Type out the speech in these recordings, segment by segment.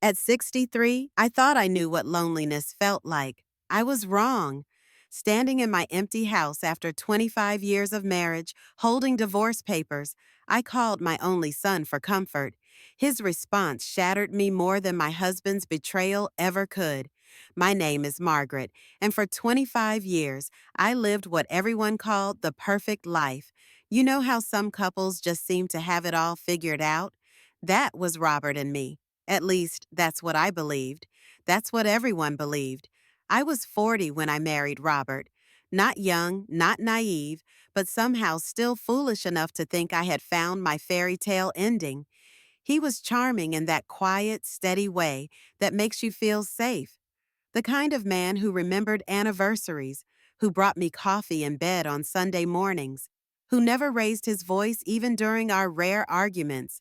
At 63, I thought I knew what loneliness felt like. I was wrong. Standing in my empty house after 25 years of marriage, holding divorce papers, I called my only son for comfort. His response shattered me more than my husband's betrayal ever could. My name is Margaret, and for 25 years, I lived what everyone called the perfect life. You know how some couples just seem to have it all figured out? That was Robert and me. At least, that's what I believed. That's what everyone believed. I was 40 when I married Robert. Not young, not naive, but somehow still foolish enough to think I had found my fairy tale ending. He was charming in that quiet, steady way that makes you feel safe. The kind of man who remembered anniversaries, who brought me coffee in bed on Sunday mornings, who never raised his voice even during our rare arguments.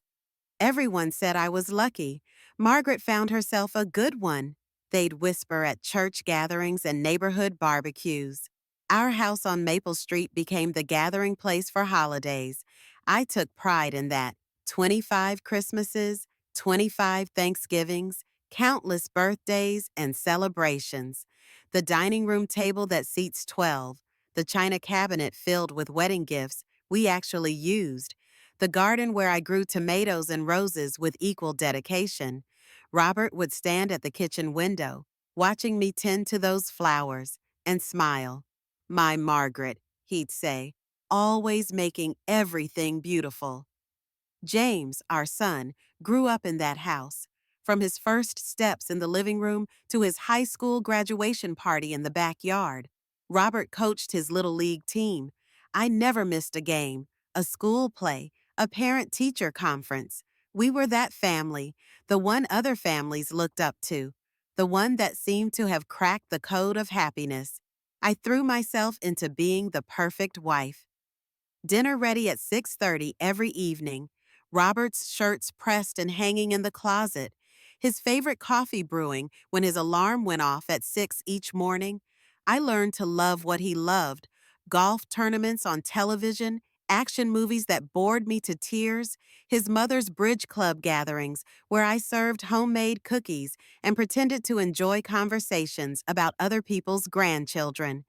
Everyone said I was lucky. Margaret found herself a good one, they'd whisper at church gatherings and neighborhood barbecues. Our house on Maple Street became the gathering place for holidays. I took pride in that. 25 Christmases, 25 Thanksgivings, countless birthdays and celebrations. The dining room table that seats 12, the china cabinet filled with wedding gifts we actually used, the garden where I grew tomatoes and roses with equal dedication. Robert would stand at the kitchen window, watching me tend to those flowers, and smile. My Margaret, he'd say, always making everything beautiful. James, our son, grew up in that house. From his first steps in the living room to his high school graduation party in the backyard, Robert coached his little league team. I never missed a game, a school play, a parent-teacher conference. We were that family, the one other families looked up to, the one that seemed to have cracked the code of happiness. I threw myself into being the perfect wife. Dinner ready at 6:30 every evening. Robert's shirts pressed and hanging in the closet. His favorite coffee brewing when his alarm went off at 6 each morning. I learned to love what he loved. Golf tournaments on television, action movies that bored me to tears, his mother's bridge club gatherings where I served homemade cookies and pretended to enjoy conversations about other people's grandchildren.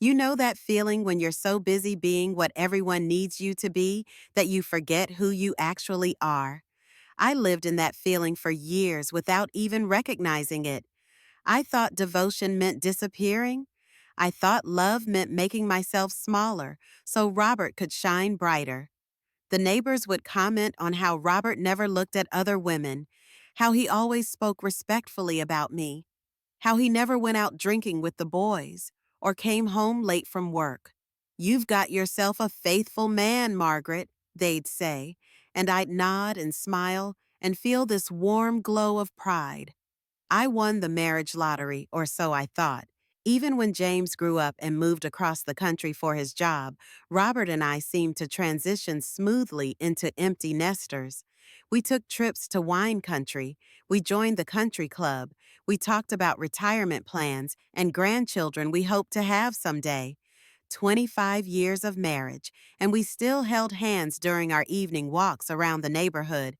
You know that feeling when you're so busy being what everyone needs you to be that you forget who you actually are? I lived in that feeling for years without even recognizing it. I thought devotion meant disappearing. I thought love meant making myself smaller so Robert could shine brighter. The neighbors would comment on how Robert never looked at other women, how he always spoke respectfully about me, how he never went out drinking with the boys or came home late from work. You've got yourself a faithful man, Margaret, they'd say, and I'd nod and smile and feel this warm glow of pride. I won the marriage lottery, or so I thought. Even when James grew up and moved across the country for his job, Robert and I seemed to transition smoothly into empty nesters. We took trips to wine country, we joined the country club, we talked about retirement plans and grandchildren we hope to have someday. 25 years of marriage, and we still held hands during our evening walks around the neighborhood.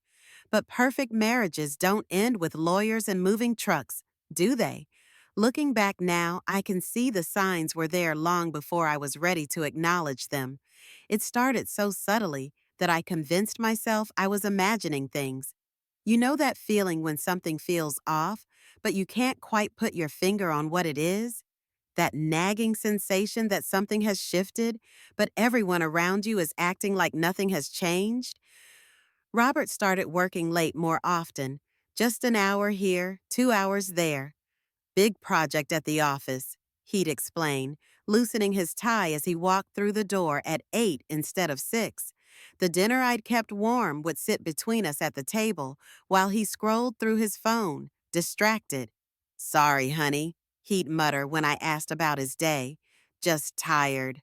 But perfect marriages don't end with lawyers and moving trucks, do they? Looking back now, I can see the signs were there long before I was ready to acknowledge them. It started so subtly that I convinced myself I was imagining things. You know that feeling when something feels off, but you can't quite put your finger on what it is? That nagging sensation that something has shifted, but everyone around you is acting like nothing has changed? Robert started working late more often, just an hour here, 2 hours there. Big project at the office, he'd explain, loosening his tie as he walked through the door at 8 instead of 6. The dinner I'd kept warm would sit between us at the table while he scrolled through his phone, distracted. Sorry, honey, he'd mutter when I asked about his day. Just tired.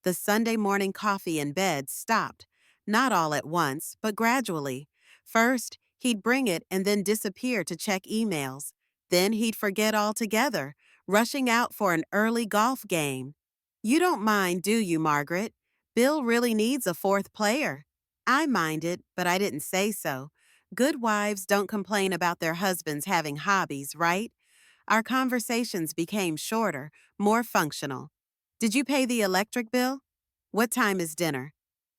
The Sunday morning coffee in bed stopped, not all at once, but gradually. First, he'd bring it and then disappear to check emails. Then he'd forget altogether, rushing out for an early golf game. You don't mind, do you, Margaret? Bill really needs a fourth player. I minded, but I didn't say so. Good wives don't complain about their husbands having hobbies, right? Our conversations became shorter, more functional. Did you pay the electric bill? What time is dinner?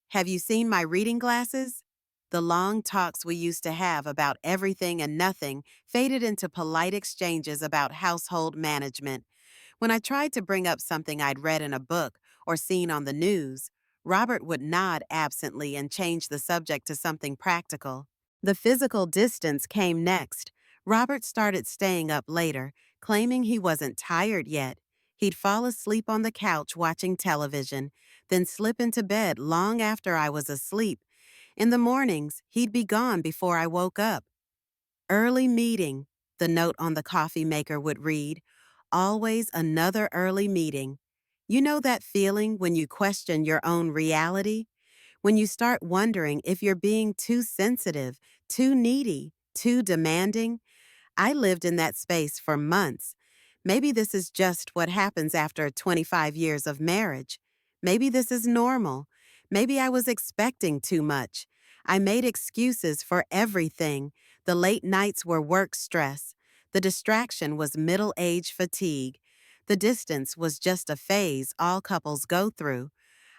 Have you seen my reading glasses? The long talks we used to have about everything and nothing faded into polite exchanges about household management. When I tried to bring up something I'd read in a book or seen on the news, Robert would nod absently and change the subject to something practical. The physical distance came next. Robert started staying up later, claiming he wasn't tired yet. He'd fall asleep on the couch watching television, then slip into bed long after I was asleep. In the mornings, he'd be gone before I woke up. Early meeting, the note on the coffee maker would read. Always another early meeting. You know that feeling when you question your own reality? When you start wondering if you're being too sensitive, too needy, too demanding? I lived in that space for months. Maybe this is just what happens after 25 years of marriage. Maybe this is normal. Maybe I was expecting too much. I made excuses for everything. The late nights were work stress. The distraction was middle age fatigue. The distance was just a phase all couples go through.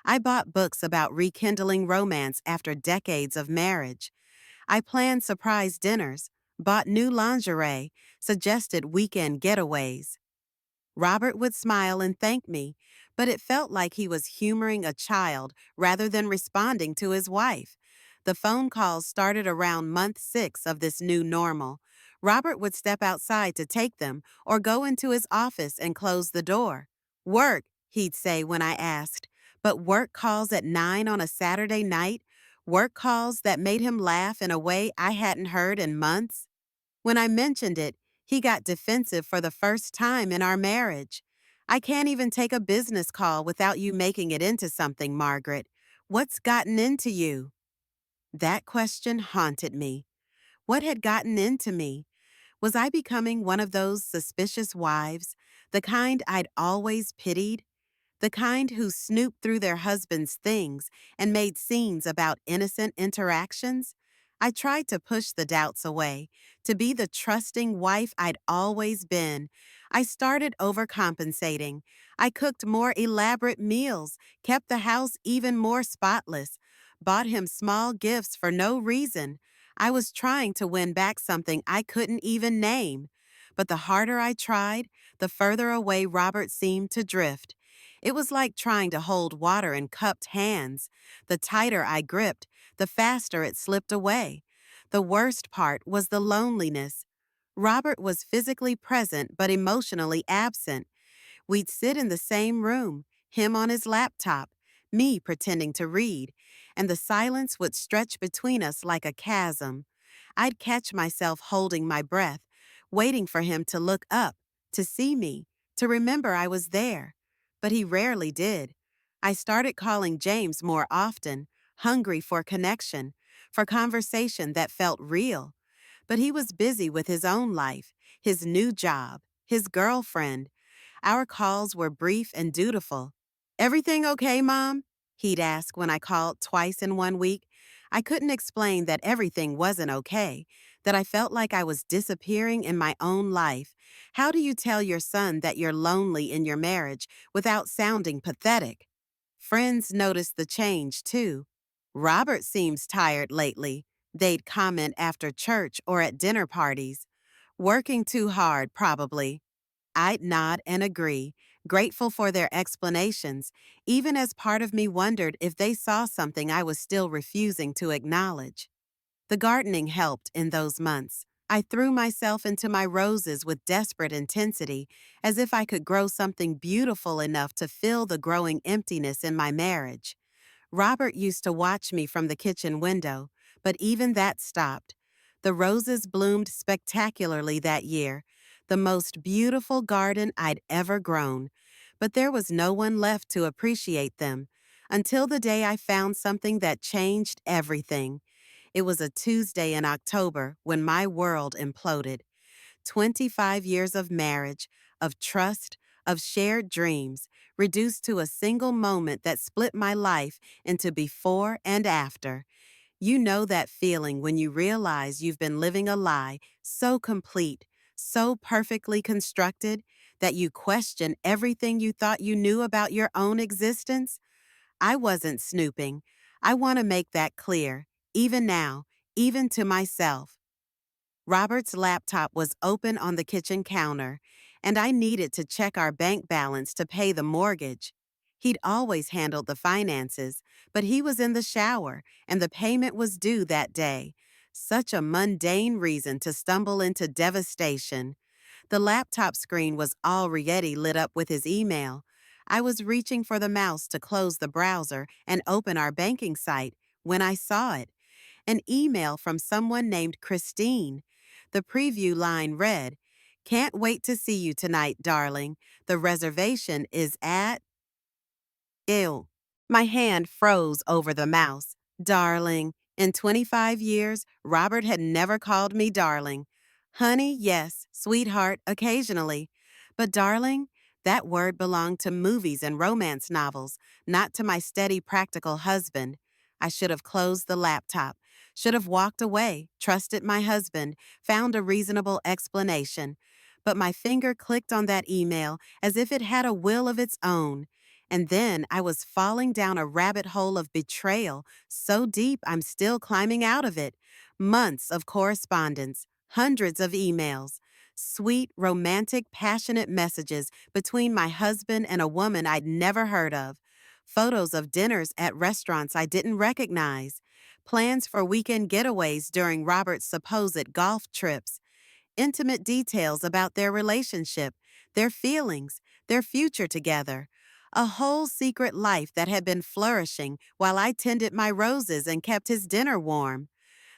I bought books about rekindling romance after decades of marriage. I planned surprise dinners, bought new lingerie, suggested weekend getaways. Robert would smile and thank me, but it felt like he was humoring a child rather than responding to his wife. The phone calls started around month 6 of this new normal. Robert would step outside to take them or go into his office and close the door. Work, he'd say when I asked, but work calls at 9 on a Saturday night? Work calls that made him laugh in a way I hadn't heard in months? When I mentioned it, he got defensive for the first time in our marriage. I can't even take a business call without you making it into something, Margaret. What's gotten into you? That question haunted me. What had gotten into me? Was I becoming one of those suspicious wives, the kind I'd always pitied? The kind who snooped through their husbands' things and made scenes about innocent interactions? I tried to push the doubts away, to be the trusting wife I'd always been. I started overcompensating. I cooked more elaborate meals, kept the house even more spotless, bought him small gifts for no reason. I was trying to win back something I couldn't even name. But the harder I tried, the further away Robert seemed to drift. It was like trying to hold water in cupped hands. The tighter I gripped, the faster it slipped away. The worst part was the loneliness. Robert was physically present but emotionally absent. We'd sit in the same room, him on his laptop, me pretending to read, and the silence would stretch between us like a chasm. I'd catch myself holding my breath, waiting for him to look up, to see me, to remember I was there. But he rarely did. I started calling James more often, hungry for connection, for conversation that felt real. But he was busy with his own life, his new job, his girlfriend. Our calls were brief and dutiful. "Everything okay, Mom?" he'd ask when I called twice in one week. I couldn't explain that everything wasn't okay, that I felt like I was disappearing in my own life. How do you tell your son that you're lonely in your marriage without sounding pathetic? Friends noticed the change, too. "Robert seems tired lately," they'd comment after church or at dinner parties. "Working too hard, probably." I'd nod and agree, grateful for their explanations, even as part of me wondered if they saw something I was still refusing to acknowledge. The gardening helped in those months. I threw myself into my roses with desperate intensity, as if I could grow something beautiful enough to fill the growing emptiness in my marriage. Robert used to watch me from the kitchen window, but even that stopped. The roses bloomed spectacularly that year, the most beautiful garden I'd ever grown, but there was no one left to appreciate them, until the day I found something that changed everything. It was a Tuesday in October when my world imploded. 25 years of marriage, of trust, of shared dreams, reduced to a single moment that split my life into before and after. You know that feeling when you realize you've been living a lie so complete, so perfectly constructed, that you question everything you thought you knew about your own existence? I wasn't snooping. I want to make that clear, even now, even to myself. Robert's laptop was open on the kitchen counter, and I needed to check our bank balance to pay the mortgage. He'd always handled the finances, but he was in the shower, and the payment was due that day. Such a mundane reason to stumble into devastation. The laptop screen was already lit up with his email. I was reaching for the mouse to close the browser and open our banking site when I saw it. An email from someone named Christine. The preview line read, "Can't wait to see you tonight, darling. The reservation is at..." Ew. My hand froze over the mouse. Darling. In 25 years, Robert had never called me darling. Honey, yes. Sweetheart, occasionally. But darling? That word belonged to movies and romance novels, not to my steady, practical husband. I should have closed the laptop, should have walked away, trusted my husband, found a reasonable explanation. But my finger clicked on that email as if it had a will of its own. And then I was falling down a rabbit hole of betrayal, so deep I'm still climbing out of it. Months of correspondence, hundreds of emails, sweet, romantic, passionate messages between my husband and a woman I'd never heard of. Photos of dinners at restaurants I didn't recognize. Plans for weekend getaways during Robert's supposed golf trips. Intimate details about their relationship, their feelings, their future together. A whole secret life that had been flourishing while I tended my roses and kept his dinner warm.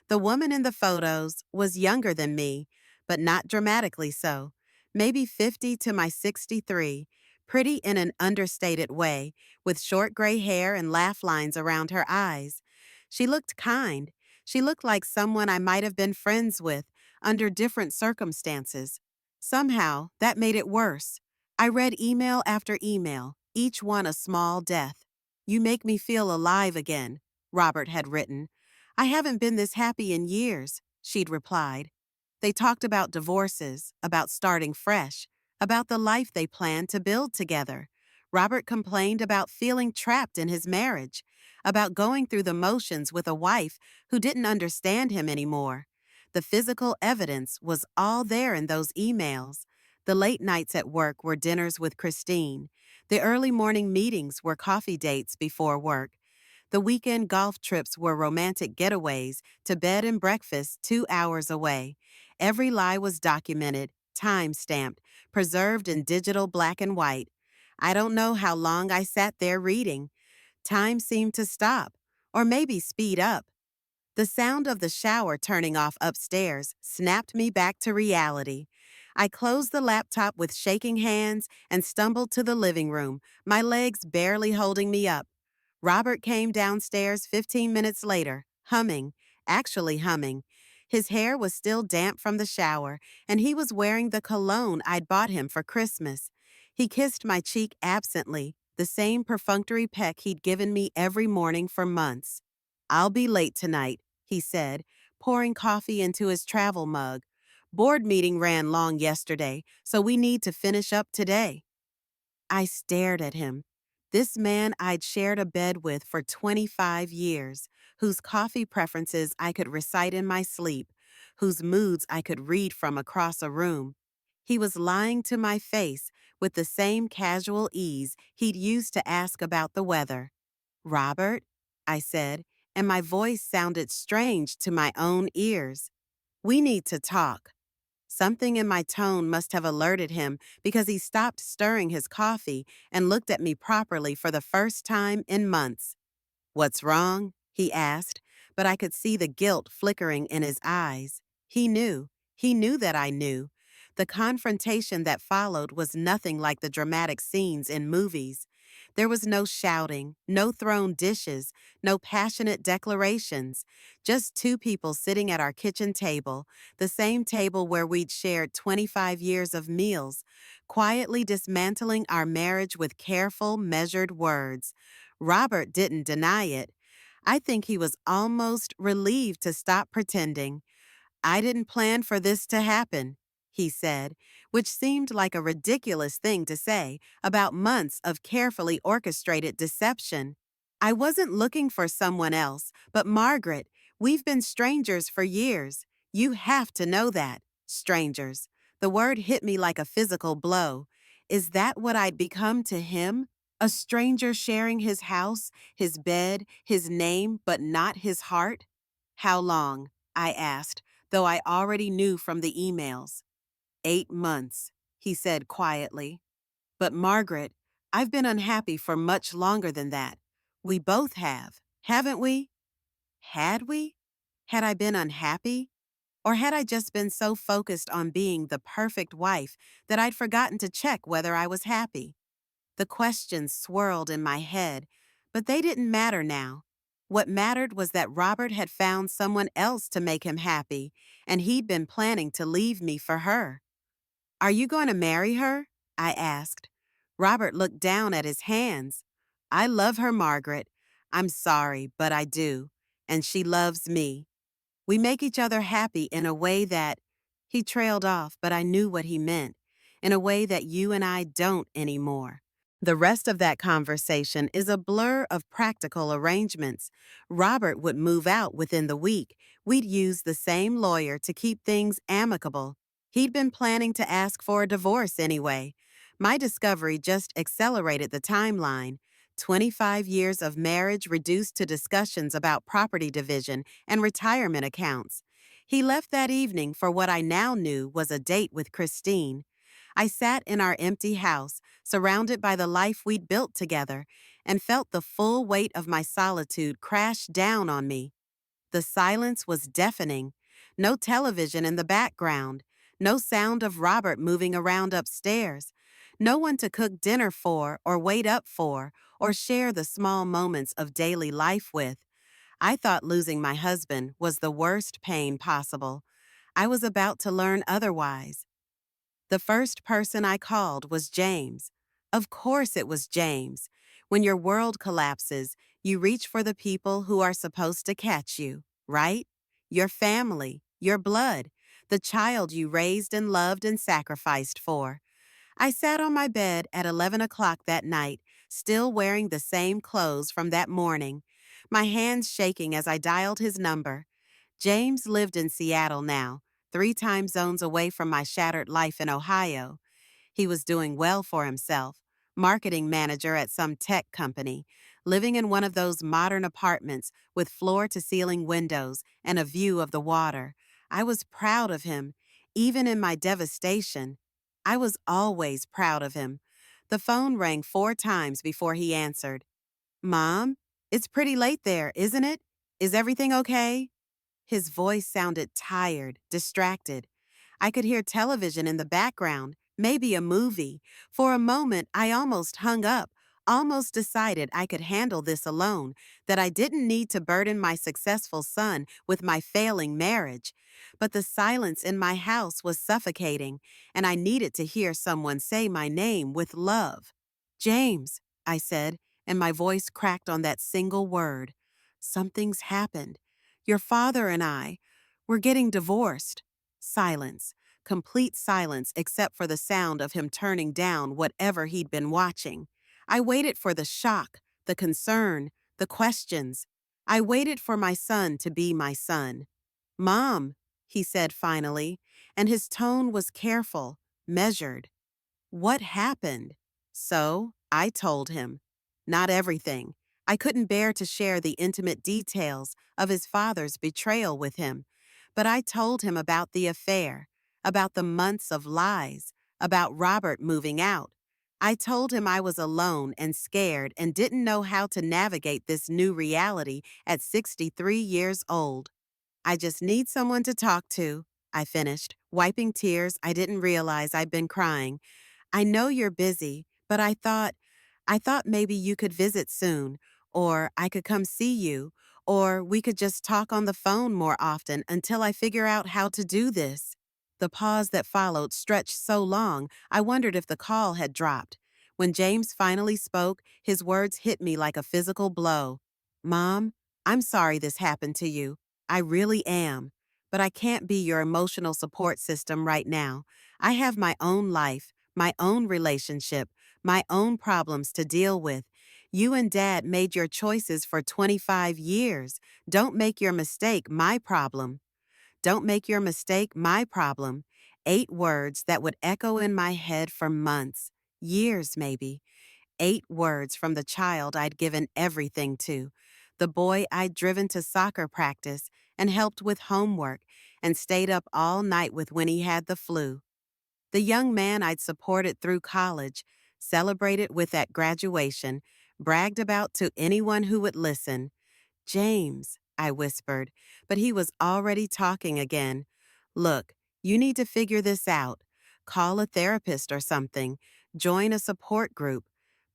The woman in the photos was younger than me, but not dramatically so. Maybe 50 to my 63, pretty in an understated way, with short gray hair and laugh lines around her eyes. She looked kind. She looked like someone I might have been friends with under different circumstances. Somehow, that made it worse. I read email after email, each one a small death. "You make me feel alive again," Robert had written. "I haven't been this happy in years," she'd replied. They talked about divorces, about starting fresh, about the life they planned to build together. Robert complained about feeling trapped in his marriage, about going through the motions with a wife who didn't understand him anymore. The physical evidence was all there in those emails. The late nights at work were dinners with Christine. The early morning meetings were coffee dates before work. The weekend golf trips were romantic getaways to bed and breakfast 2 hours away. Every lie was documented, time-stamped, preserved in digital black and white. I don't know how long I sat there reading. Time seemed to stop, or maybe speed up. The sound of the shower turning off upstairs snapped me back to reality. I closed the laptop with shaking hands and stumbled to the living room, my legs barely holding me up. Robert came downstairs 15 minutes later, humming, actually humming. His hair was still damp from the shower, and he was wearing the cologne I'd bought him for Christmas. He kissed my cheek absently, the same perfunctory peck he'd given me every morning for months. "I'll be late tonight," he said, pouring coffee into his travel mug. "Board meeting ran long yesterday, so we need to finish up today." I stared at him. This man I'd shared a bed with for 25 years, whose coffee preferences I could recite in my sleep, whose moods I could read from across a room. He was lying to my face with the same casual ease he'd used to ask about the weather. "Robert," I said, and my voice sounded strange to my own ears. "We need to talk." Something in my tone must have alerted him because he stopped stirring his coffee and looked at me properly for the first time in months. "What's wrong?" he asked, but I could see the guilt flickering in his eyes. He knew. He knew that I knew. The confrontation that followed was nothing like the dramatic scenes in movies. There was no shouting, no thrown dishes, no passionate declarations, just two people sitting at our kitchen table, the same table where we'd shared 25 years of meals, quietly dismantling our marriage with careful, measured words. Robert didn't deny it. I think he was almost relieved to stop pretending. I didn't plan for this to happen, he said, which seemed like a ridiculous thing to say about months of carefully orchestrated deception. I wasn't looking for someone else, but Margaret, we've been strangers for years. You have to know that. Strangers. The word hit me like a physical blow. Is that what I'd become to him? A stranger sharing his house, his bed, his name, but not his heart? How long? I asked, though I already knew from the emails. 8 months, he said quietly. But Margaret, I've been unhappy for much longer than that. We both have, haven't we? Had we? Had I been unhappy? Or had I just been so focused on being the perfect wife that I'd forgotten to check whether I was happy? The questions swirled in my head, but they didn't matter now. What mattered was that Robert had found someone else to make him happy, and he'd been planning to leave me for her. Are you going to marry her? I asked. Robert looked down at his hands. I love her, Margaret. I'm sorry, but I do. And she loves me. We make each other happy in a way that— He trailed off, but I knew what he meant. In a way that you and I don't anymore. The rest of that conversation is a blur of practical arrangements. Robert would move out within the week. We'd use the same lawyer to keep things amicable. He'd been planning to ask for a divorce anyway. My discovery just accelerated the timeline. 25 years of marriage reduced to discussions about property division and retirement accounts. He left that evening for what I now knew was a date with Christine. I sat in our empty house, surrounded by the life we'd built together, and felt the full weight of my solitude crash down on me. The silence was deafening. No television in the background. No sound of Robert moving around upstairs. No one to cook dinner for or wait up for or share the small moments of daily life with. I thought losing my husband was the worst pain possible. I was about to learn otherwise. The first person I called was James. Of course it was James. When your world collapses, you reach for the people who are supposed to catch you, right? Your family, your blood, the child you raised and loved and sacrificed for. I sat on my bed at 11 o'clock that night, still wearing the same clothes from that morning, my hands shaking as I dialed his number. James lived in Seattle now, 3 time zones away from my shattered life in Ohio. He was doing well for himself, marketing manager at some tech company, living in one of those modern apartments with floor-to-ceiling windows and a view of the water. I was proud of him, even in my devastation. I was always proud of him. The phone rang 4 times before he answered. Mom, it's pretty late there, isn't it? Is everything okay? His voice sounded tired, distracted. I could hear television in the background, maybe a movie. For a moment, I almost hung up, almost decided I could handle this alone, that I didn't need to burden my successful son with my failing marriage. But the silence in my house was suffocating, and I needed to hear someone say my name with love. James, I said, and my voice cracked on that single word. Something's happened. Your father and we're getting divorced. Silence. Complete silence except for the sound of him turning down whatever he'd been watching. I waited for the shock, the concern, the questions. I waited for my son to be my son. Mom, he said finally, and his tone was careful, measured. What happened? So, I told him. Not everything. I couldn't bear to share the intimate details of his father's betrayal with him, but I told him about the affair, about the months of lies, about Robert moving out. I told him I was alone and scared and didn't know how to navigate this new reality at 63 years old. I just need someone to talk to, I finished, wiping tears I didn't realize I'd been crying. I know you're busy, but I thought maybe you could visit soon, or I could come see you, or we could just talk on the phone more often until I figure out how to do this. The pause that followed stretched so long, I wondered if the call had dropped. When James finally spoke, his words hit me like a physical blow. Mom, I'm sorry this happened to you. I really am. But I can't be your emotional support system right now. I have my own life, my own relationship, my own problems to deal with. You and Dad made your choices for 25 years. Don't make your mistake my problem. Don't make your mistake my problem. 8 words that would echo in my head for months, years maybe. 8 words from the child I'd given everything to, the boy I'd driven to soccer practice and helped with homework and stayed up all night with when he had the flu, the young man I'd supported through college, celebrated with at graduation, bragged about to anyone who would listen. James, I whispered, but he was already talking again. Look, you need to figure this out. Call a therapist or something. Join a support group.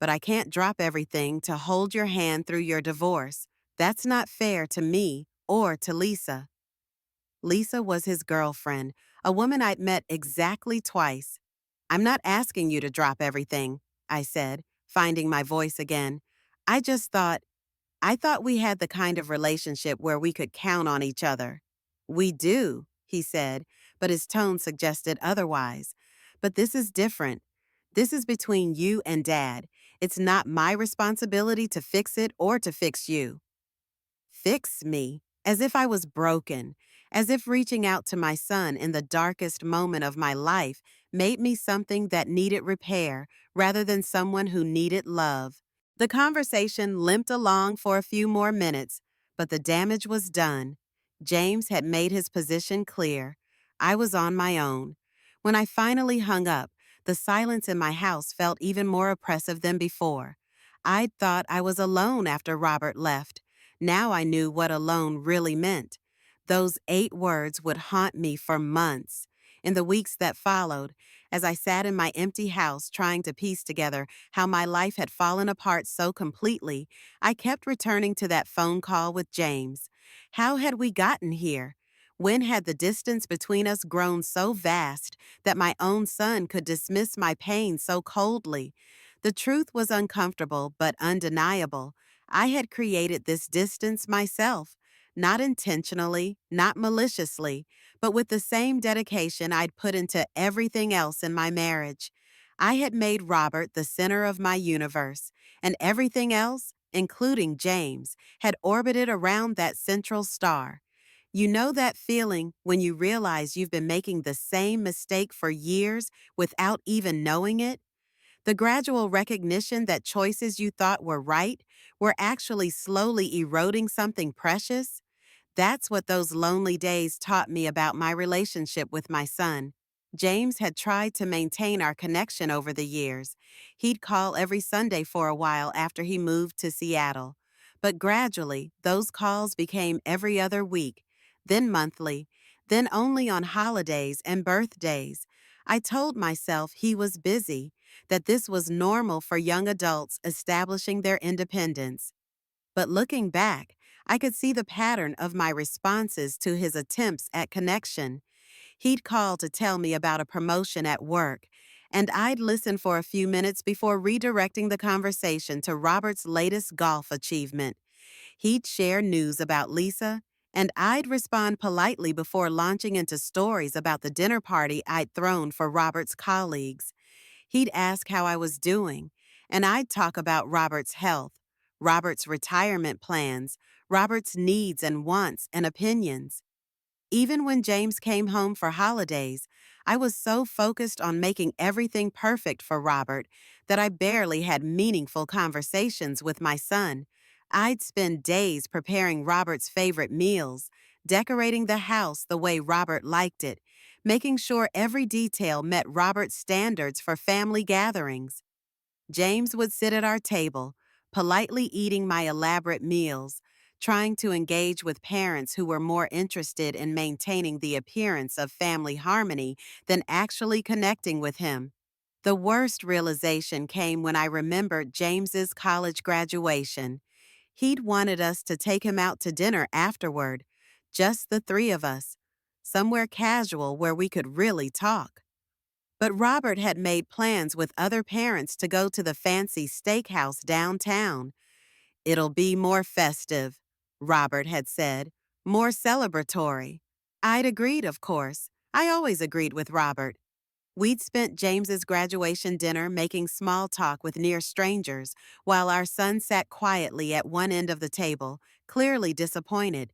But I can't drop everything to hold your hand through your divorce. That's not fair to me or to Lisa. Lisa was his girlfriend, a woman I'd met exactly twice. I'm not asking you to drop everything, I said, finding my voice again. I thought we had the kind of relationship where we could count on each other. We do, he said, but his tone suggested otherwise. But this is different. This is between you and Dad. It's not my responsibility to fix it or to fix you. Fix me, as if I was broken, as if reaching out to my son in the darkest moment of my life made me something that needed repair rather than someone who needed love. The conversation limped along for a few more minutes, but the damage was done. James had made his position clear. I was on my own. When I finally hung up, the silence in my house felt even more oppressive than before. I'd thought I was alone after Robert left. Now I knew what alone really meant. Those 8 words would haunt me for months. In the weeks that followed, as I sat in my empty house trying to piece together how my life had fallen apart so completely, I kept returning to that phone call with James. How had we gotten here? When had the distance between us grown so vast that my own son could dismiss my pain so coldly? The truth was uncomfortable but undeniable. I had created this distance myself, not intentionally, not maliciously, but with the same dedication I'd put into everything else in my marriage. I had made Robert the center of my universe, and everything else, including James, had orbited around that central star. You know that feeling when you realize you've been making the same mistake for years without even knowing it? The gradual recognition that choices you thought were right were actually slowly eroding something precious? That's what those lonely days taught me about my relationship with my son. James had tried to maintain our connection over the years. He'd call every Sunday for a while after he moved to Seattle. But gradually, those calls became every other week, then monthly, then only on holidays and birthdays. I told myself he was busy, that this was normal for young adults establishing their independence. But looking back, I could see the pattern of my responses to his attempts at connection. He'd call to tell me about a promotion at work, and I'd listen for a few minutes before redirecting the conversation to Robert's latest golf achievement. He'd share news about Lisa, and I'd respond politely before launching into stories about the dinner party I'd thrown for Robert's colleagues. He'd ask how I was doing, and I'd talk about Robert's health, Robert's retirement plans, Robert's needs and wants and opinions. Even when James came home for holidays, I was so focused on making everything perfect for Robert that I barely had meaningful conversations with my son. I'd spend days preparing Robert's favorite meals, decorating the house the way Robert liked it, making sure every detail met Robert's standards for family gatherings. James would sit at our table, politely eating my elaborate meals, trying to engage with parents who were more interested in maintaining the appearance of family harmony than actually connecting with him. The worst realization came when I remembered James's college graduation. He'd wanted us to take him out to dinner afterward, just the 3 of us, somewhere casual where we could really talk. But Robert had made plans with other parents to go to the fancy steakhouse downtown. It'll be more festive, Robert had said, more celebratory. I'd agreed, of course. I always agreed with Robert. We'd spent James's graduation dinner making small talk with near strangers, while our son sat quietly at one end of the table, clearly disappointed.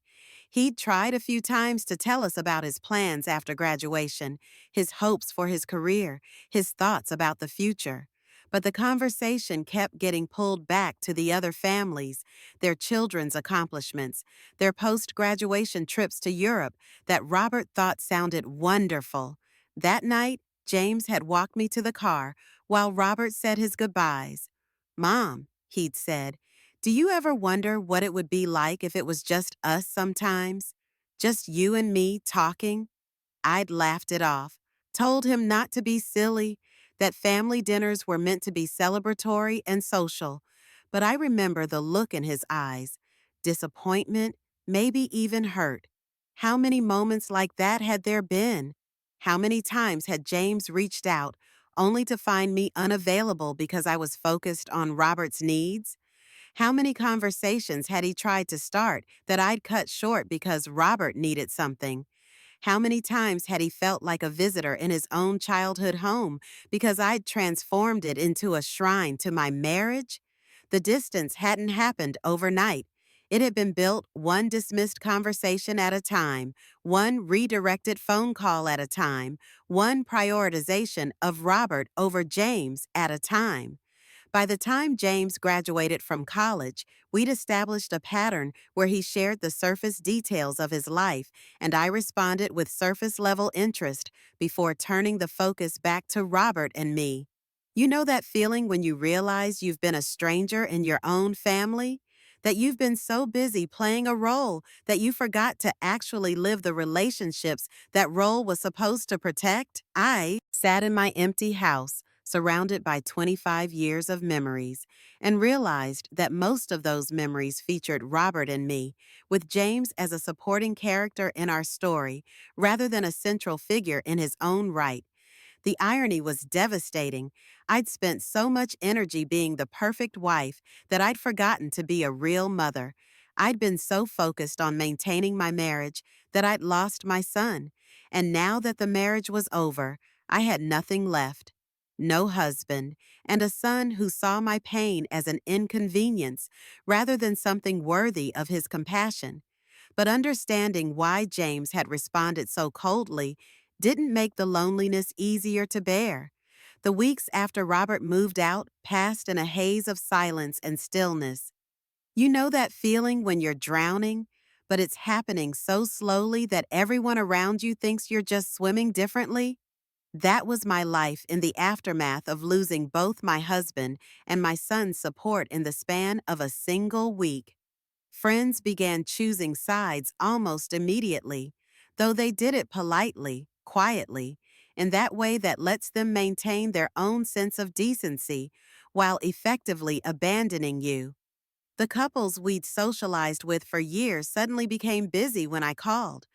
He'd tried a few times to tell us about his plans after graduation, his hopes for his career, his thoughts about the future. But the conversation kept getting pulled back to the other families, their children's accomplishments, their post-graduation trips to Europe that Robert thought sounded wonderful. That night, James had walked me to the car while Robert said his goodbyes. Mom, he'd said, do you ever wonder what it would be like if it was just us sometimes? Just you and me talking? I'd laughed it off, told him not to be silly, that family dinners were meant to be celebratory and social. But I remember the look in his eyes, disappointment, maybe even hurt. How many moments like that had there been? How many times had James reached out, only to find me unavailable because I was focused on Robert's needs? How many conversations had he tried to start that I'd cut short because Robert needed something? How many times had he felt like a visitor in his own childhood home because I'd transformed it into a shrine to my marriage? The distance hadn't happened overnight. It had been built one dismissed conversation at a time, one redirected phone call at a time, one prioritization of Robert over James at a time. By the time James graduated from college, we'd established a pattern where he shared the surface details of his life, and I responded with surface-level interest before turning the focus back to Robert and me. You know that feeling when you realize you've been a stranger in your own family? That you've been so busy playing a role that you forgot to actually live the relationships that role was supposed to protect? I sat in my empty house, surrounded by 25 years of memories, and realized that most of those memories featured Robert and me, with James as a supporting character in our story rather than a central figure in his own right. The irony was devastating. I'd spent so much energy being the perfect wife that I'd forgotten to be a real mother. I'd been so focused on maintaining my marriage that I'd lost my son. And now that the marriage was over, I had nothing left. No husband, and a son who saw my pain as an inconvenience rather than something worthy of his compassion. But understanding why James had responded so coldly didn't make the loneliness easier to bear. The weeks after Robert moved out passed in a haze of silence and stillness. You know that feeling when you're drowning, but it's happening so slowly that everyone around you thinks you're just swimming differently? That was my life in the aftermath of losing both my husband and my son's support in the span of a single week. Friends began choosing sides almost immediately, though they did it politely, quietly, in that way that lets them maintain their own sense of decency while effectively abandoning you. The couples we'd socialized with for years suddenly became busy when I called.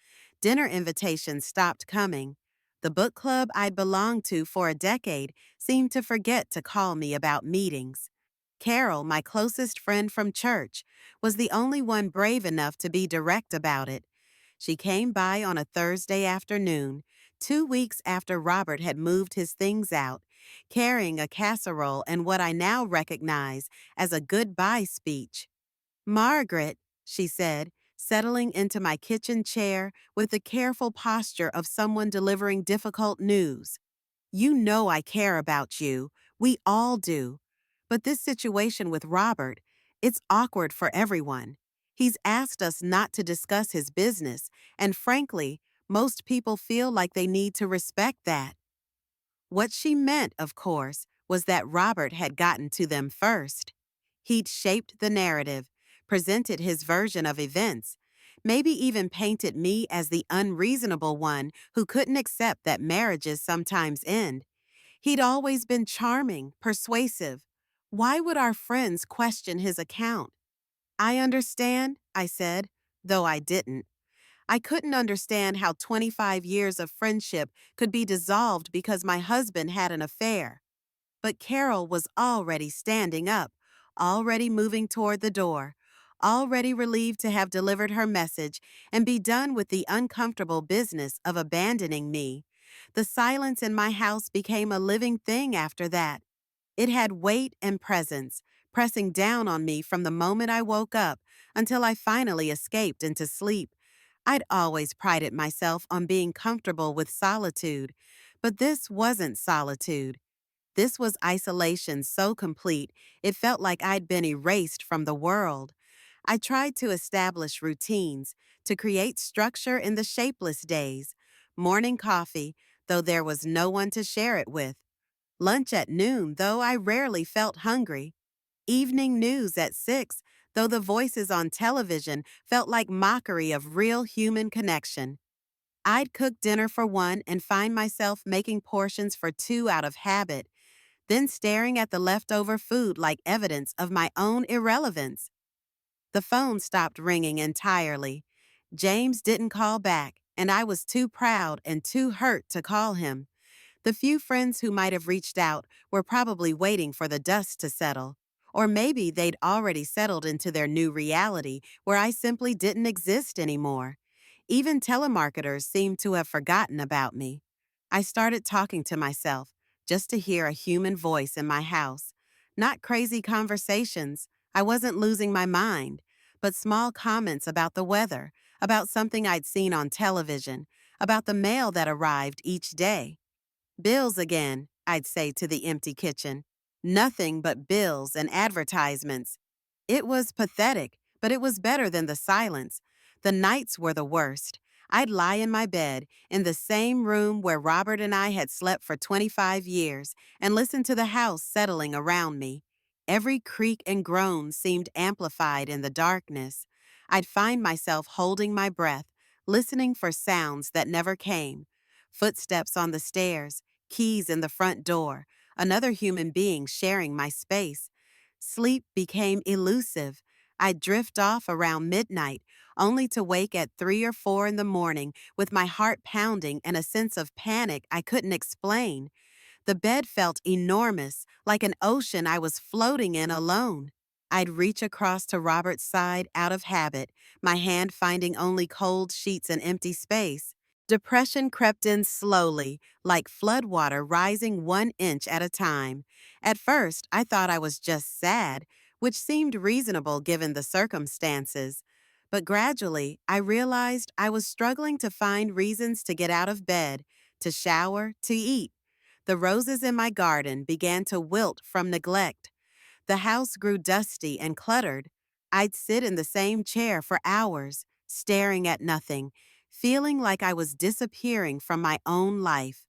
Dinner invitations stopped coming. The book club I'd belonged to for a decade seemed to forget to call me about meetings. Carol, my closest friend from church, was the only one brave enough to be direct about it. She came by on a Thursday afternoon, 2 weeks after Robert had moved his things out, carrying a casserole and what I now recognize as a goodbye speech. Margaret, she said, settling into my kitchen chair with the careful posture of someone delivering difficult news. You know I care about you. We all do. But this situation with Robert, it's awkward for everyone. He's asked us not to discuss his business, and frankly, most people feel like they need to respect that. What she meant, of course, was that Robert had gotten to them first. He'd shaped the narrative, presented his version of events, maybe even painted me as the unreasonable one who couldn't accept that marriages sometimes end. He'd always been charming, persuasive. Why would our friends question his account? I understand, I said, though I didn't. I couldn't understand how 25 years of friendship could be dissolved because my husband had an affair. But Carol was already standing up, already moving toward the door, already relieved to have delivered her message and be done with the uncomfortable business of abandoning me. The silence in my house became a living thing after that. It had weight and presence, pressing down on me from the moment I woke up until I finally escaped into sleep. I'd always prided myself on being comfortable with solitude, but this wasn't solitude. This was isolation so complete it felt like I'd been erased from the world. I tried to establish routines, to create structure in the shapeless days. Morning coffee, though there was no one to share it with. Lunch at noon, though I rarely felt hungry. Evening news at 6, though the voices on television felt like mockery of real human connection. I'd cook dinner for one and find myself making portions for two out of habit, then staring at the leftover food like evidence of my own irrelevance. The phone stopped ringing entirely. James didn't call back, and I was too proud and too hurt to call him. The few friends who might have reached out were probably waiting for the dust to settle. Or maybe they'd already settled into their new reality where I simply didn't exist anymore. Even telemarketers seemed to have forgotten about me. I started talking to myself just to hear a human voice in my house. Not crazy conversations. I wasn't losing my mind, but small comments about the weather, about something I'd seen on television, about the mail that arrived each day. Bills again, I'd say to the empty kitchen. Nothing but bills and advertisements. It was pathetic, but it was better than the silence. The nights were the worst. I'd lie in my bed, in the same room where Robert and I had slept for 25 years, and listen to the house settling around me. Every creak and groan seemed amplified in the darkness. I'd find myself holding my breath, listening for sounds that never came. Footsteps on the stairs, keys in the front door, another human being sharing my space. Sleep became elusive. I'd drift off around midnight, only to wake at 3 or 4 in the morning with my heart pounding and a sense of panic I couldn't explain. The bed felt enormous, like an ocean I was floating in alone. I'd reach across to Robert's side out of habit, my hand finding only cold sheets and empty space. Depression crept in slowly, like floodwater rising 1 inch at a time. At first, I thought I was just sad, which seemed reasonable given the circumstances. But gradually, I realized I was struggling to find reasons to get out of bed, to shower, to eat. The roses in my garden began to wilt from neglect. The house grew dusty and cluttered. I'd sit in the same chair for hours, staring at nothing, feeling like I was disappearing from my own life.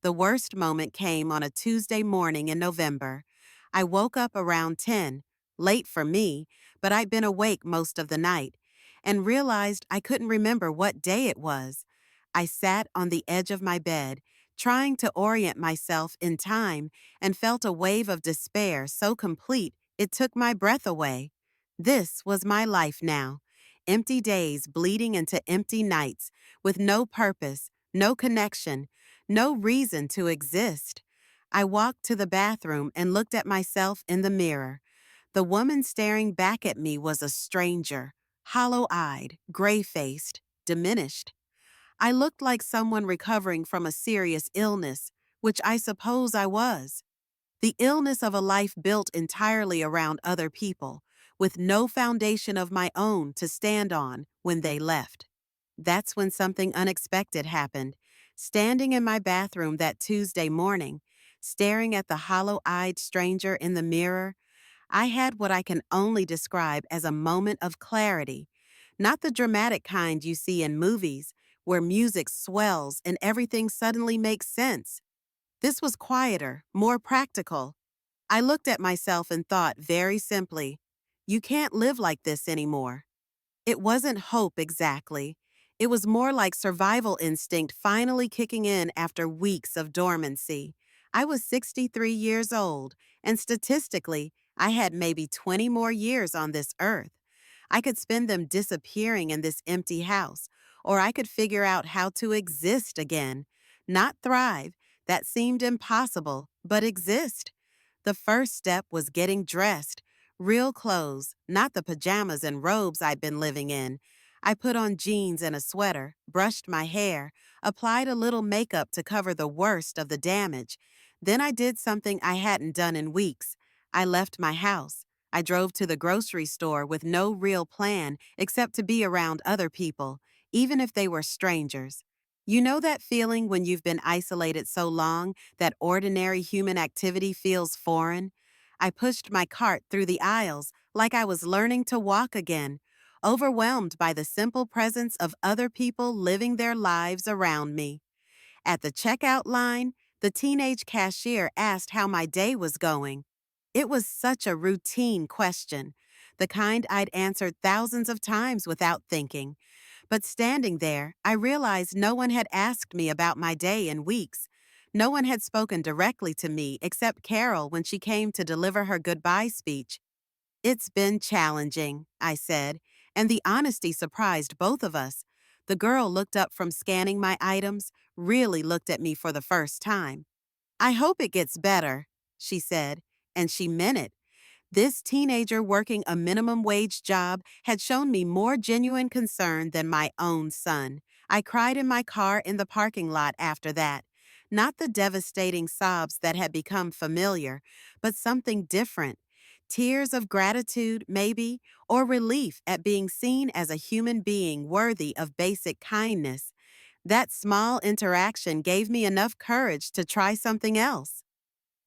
The worst moment came on a Tuesday morning in November. I woke up around 10, late for me, but I'd been awake most of the night, and realized I couldn't remember what day it was. I sat on the edge of my bed, trying to orient myself in time, and felt a wave of despair so complete it took my breath away. This was my life now. Empty days bleeding into empty nights, with no purpose, no connection, no reason to exist. I walked to the bathroom and looked at myself in the mirror. The woman staring back at me was a stranger, hollow-eyed, gray-faced, diminished. I looked like someone recovering from a serious illness, which I suppose I was. The illness of a life built entirely around other people, with no foundation of my own to stand on when they left. That's when something unexpected happened. Standing in my bathroom that Tuesday morning, staring at the hollow-eyed stranger in the mirror, I had what I can only describe as a moment of clarity. Not the dramatic kind you see in movies, where music swells and everything suddenly makes sense. This was quieter, more practical. I looked at myself and thought very simply, you can't live like this anymore. It wasn't hope exactly. It was more like survival instinct finally kicking in after weeks of dormancy. I was 63 years old, and statistically, I had maybe 20 more years on this earth. I could spend them disappearing in this empty house, or I could figure out how to exist again. Not thrive, that seemed impossible, but exist. The first step was getting dressed, Real clothes, not the pajamas and robes I'd been living in. I put on jeans and a sweater, brushed my hair, applied a little makeup to cover the worst of the damage. Then I did something I hadn't done in weeks. I left my house. I drove to the grocery store with no real plan except to be around other people, even if they were strangers. You know that feeling when you've been isolated so long that ordinary human activity feels foreign? I pushed my cart through the aisles like I was learning to walk again, overwhelmed by the simple presence of other people living their lives around me. At the checkout line, the teenage cashier asked how my day was going. It was such a routine question, the kind I'd answered thousands of times without thinking. But standing there, I realized no one had asked me about my day in weeks. No one had spoken directly to me except Carol when she came to deliver her goodbye speech. It's been challenging, I said, and the honesty surprised both of us. The girl looked up from scanning my items, really looked at me for the first time. I hope it gets better, she said, and she meant it. This teenager working a minimum wage job had shown me more genuine concern than my own son. I cried in my car in the parking lot after that. Not the devastating sobs that had become familiar, but something different. Tears of gratitude, maybe, or relief at being seen as a human being worthy of basic kindness. That small interaction gave me enough courage to try something else.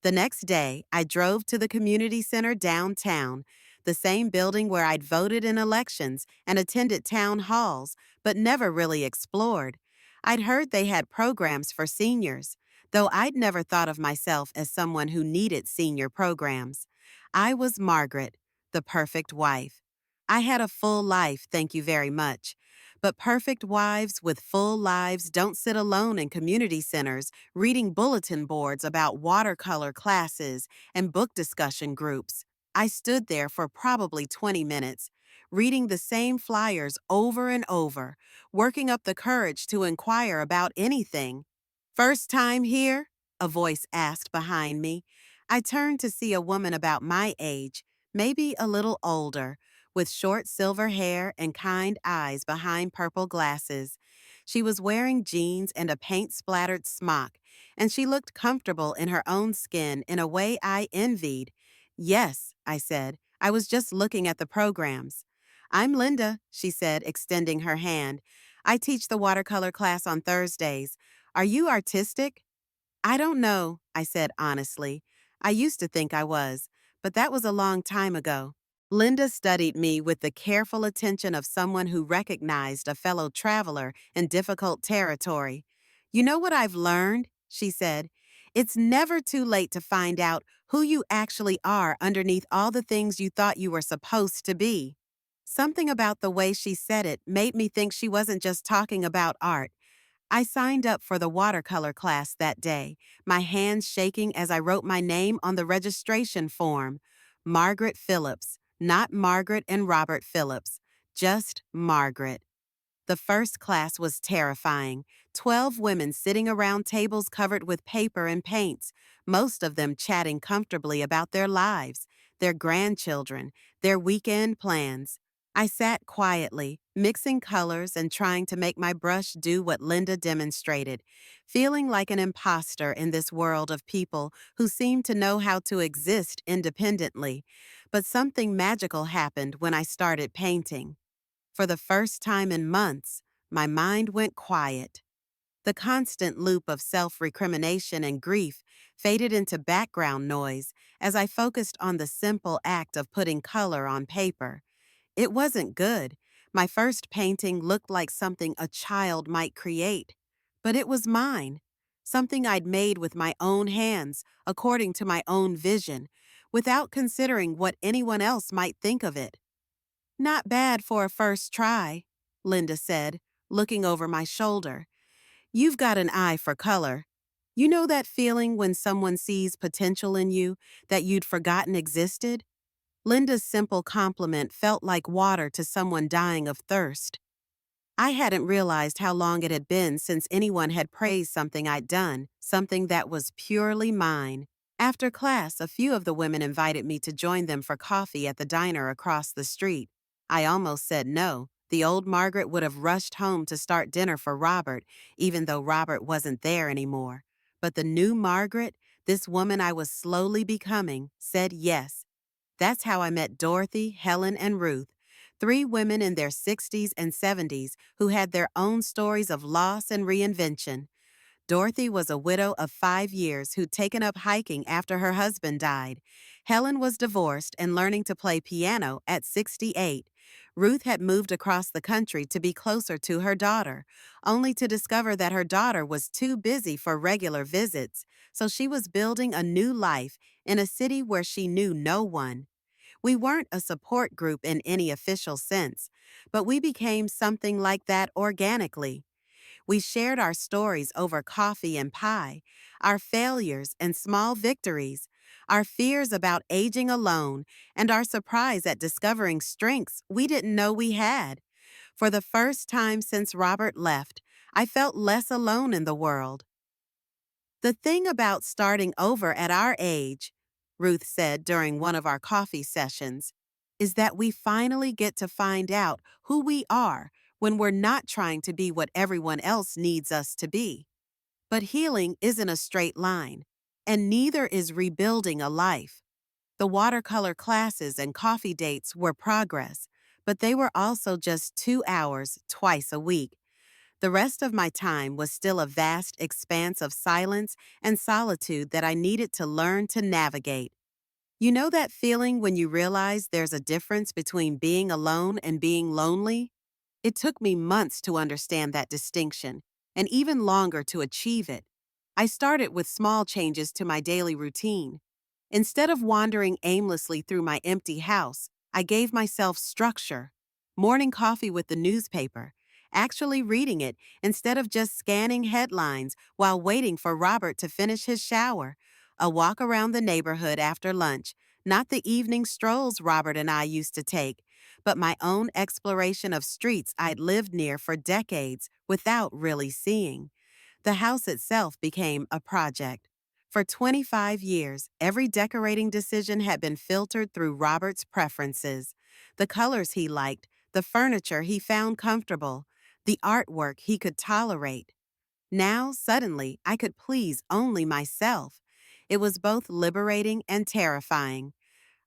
The next day, I drove to the community center downtown, the same building where I'd voted in elections and attended town halls, but never really explored. I'd heard they had programs for seniors, though I'd never thought of myself as someone who needed senior programs. I was Margaret, the perfect wife. I had a full life, thank you very much. But perfect wives with full lives don't sit alone in community centers reading bulletin boards about watercolor classes and book discussion groups. I stood there for probably 20 minutes, reading the same flyers over and over, working up the courage to inquire about anything. First time here? A voice asked behind me. I turned to see a woman about my age, maybe a little older, with short silver hair and kind eyes behind purple glasses. She was wearing jeans and a paint-splattered smock, and she looked comfortable in her own skin in a way I envied. Yes, I said. I was just looking at the programs. I'm Linda, she said, extending her hand. I teach the watercolor class on Thursdays. Are you artistic? I don't know, I said honestly. I used to think I was, but that was a long time ago. Linda studied me with the careful attention of someone who recognized a fellow traveler in difficult territory. You know what I've learned? She said. It's never too late to find out who you actually are underneath all the things you thought you were supposed to be. Something about the way she said it made me think she wasn't just talking about art. I signed up for the watercolor class that day, my hands shaking as I wrote my name on the registration form. Margaret Phillips, not Margaret and Robert Phillips, just Margaret. The first class was terrifying. 12 women sitting around tables covered with paper and paints, most of them chatting comfortably about their lives, their grandchildren, their weekend plans. I sat quietly, mixing colors and trying to make my brush do what Linda demonstrated, feeling like an imposter in this world of people who seemed to know how to exist independently. But something magical happened when I started painting. For the first time in months, my mind went quiet. The constant loop of self-recrimination and grief faded into background noise as I focused on the simple act of putting color on paper. It wasn't good. My first painting looked like something a child might create. But it was mine. Something I'd made with my own hands, according to my own vision, without considering what anyone else might think of it. Not bad for a first try, Linda said, looking over my shoulder. You've got an eye for color. You know that feeling when someone sees potential in you that you'd forgotten existed? Linda's simple compliment felt like water to someone dying of thirst. I hadn't realized how long it had been since anyone had praised something I'd done, something that was purely mine. After class, a few of the women invited me to join them for coffee at the diner across the street. I almost said no. The old Margaret would have rushed home to start dinner for Robert, even though Robert wasn't there anymore. But the new Margaret, this woman I was slowly becoming, said yes. That's how I met Dorothy, Helen, and Ruth, three women in their 60s and 70s who had their own stories of loss and reinvention. Dorothy was a widow of 5 years who'd taken up hiking after her husband died. Helen was divorced and learning to play piano at 68. Ruth had moved across the country to be closer to her daughter, only to discover that her daughter was too busy for regular visits, so she was building a new life in a city where she knew no one. We weren't a support group in any official sense, but we became something like that organically. We shared our stories over coffee and pie, our failures and small victories, our fears about aging alone, and our surprise at discovering strengths we didn't know we had. For the first time since Robert left, I felt less alone in the world. The thing about starting over at our age, Ruth said during one of our coffee sessions, is that we finally get to find out who we are when we're not trying to be what everyone else needs us to be. But healing isn't a straight line, and neither is rebuilding a life. The watercolor classes and coffee dates were progress, but they were also just 2 hours twice a week. The rest of my time was still a vast expanse of silence and solitude that I needed to learn to navigate. You know that feeling when you realize there's a difference between being alone and being lonely? It took me months to understand that distinction, and even longer to achieve it. I started with small changes to my daily routine. Instead of wandering aimlessly through my empty house, I gave myself structure. Morning coffee with the newspaper, actually reading it instead of just scanning headlines while waiting for Robert to finish his shower. A walk around the neighborhood after lunch, not the evening strolls Robert and I used to take, but my own exploration of streets I'd lived near for decades without really seeing. The house itself became a project. For 25 years, every decorating decision had been filtered through Robert's preferences. The colors he liked, the furniture he found comfortable, the artwork he could tolerate. Now, suddenly, I could please only myself. It was both liberating and terrifying.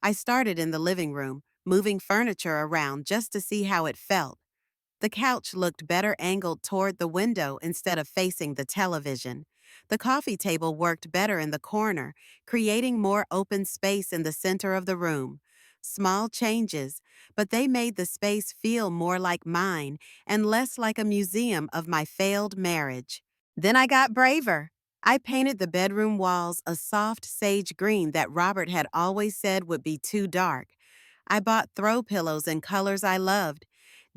I started in the living room, moving furniture around just to see how it felt. The couch looked better angled toward the window instead of facing the television. The coffee table worked better in the corner, creating more open space in the center of the room. Small changes, but they made the space feel more like mine and less like a museum of my failed marriage. Then I got braver. I painted the bedroom walls a soft sage green that Robert had always said would be too dark. I bought throw pillows in colors I loved,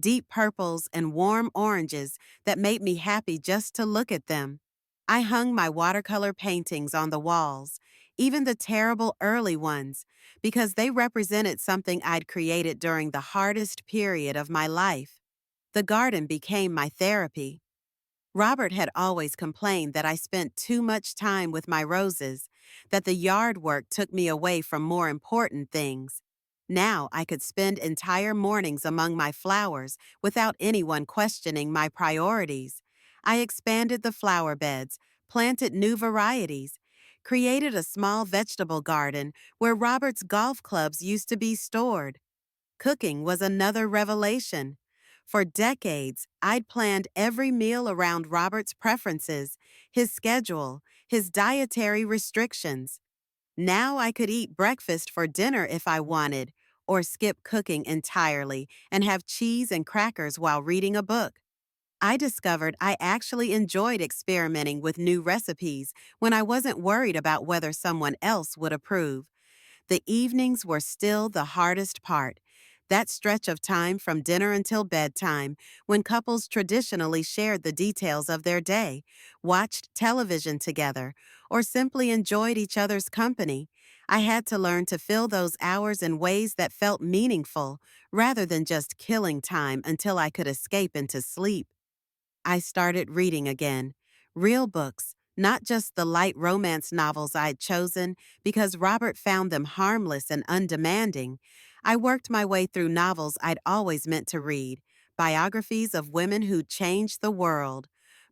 deep purples and warm oranges that made me happy just to look at them. I hung my watercolor paintings on the walls, even the terrible early ones, because they represented something I'd created during the hardest period of my life. The garden became my therapy. Robert had always complained that I spent too much time with my roses, that the yard work took me away from more important things. Now I could spend entire mornings among my flowers without anyone questioning my priorities. I expanded the flower beds, planted new varieties, created a small vegetable garden where Robert's golf clubs used to be stored. Cooking was another revelation. For decades, I'd planned every meal around Robert's preferences, his schedule, his dietary restrictions. Now I could eat breakfast for dinner if I wanted, or skip cooking entirely and have cheese and crackers while reading a book. I discovered I actually enjoyed experimenting with new recipes when I wasn't worried about whether someone else would approve. The evenings were still the hardest part. That stretch of time from dinner until bedtime, when couples traditionally shared the details of their day, watched television together, or simply enjoyed each other's company. I had to learn to fill those hours in ways that felt meaningful, rather than just killing time until I could escape into sleep. I started reading again. Real books, not just the light romance novels I'd chosen because Robert found them harmless and undemanding. I worked my way through novels I'd always meant to read, biographies of women who changed the world,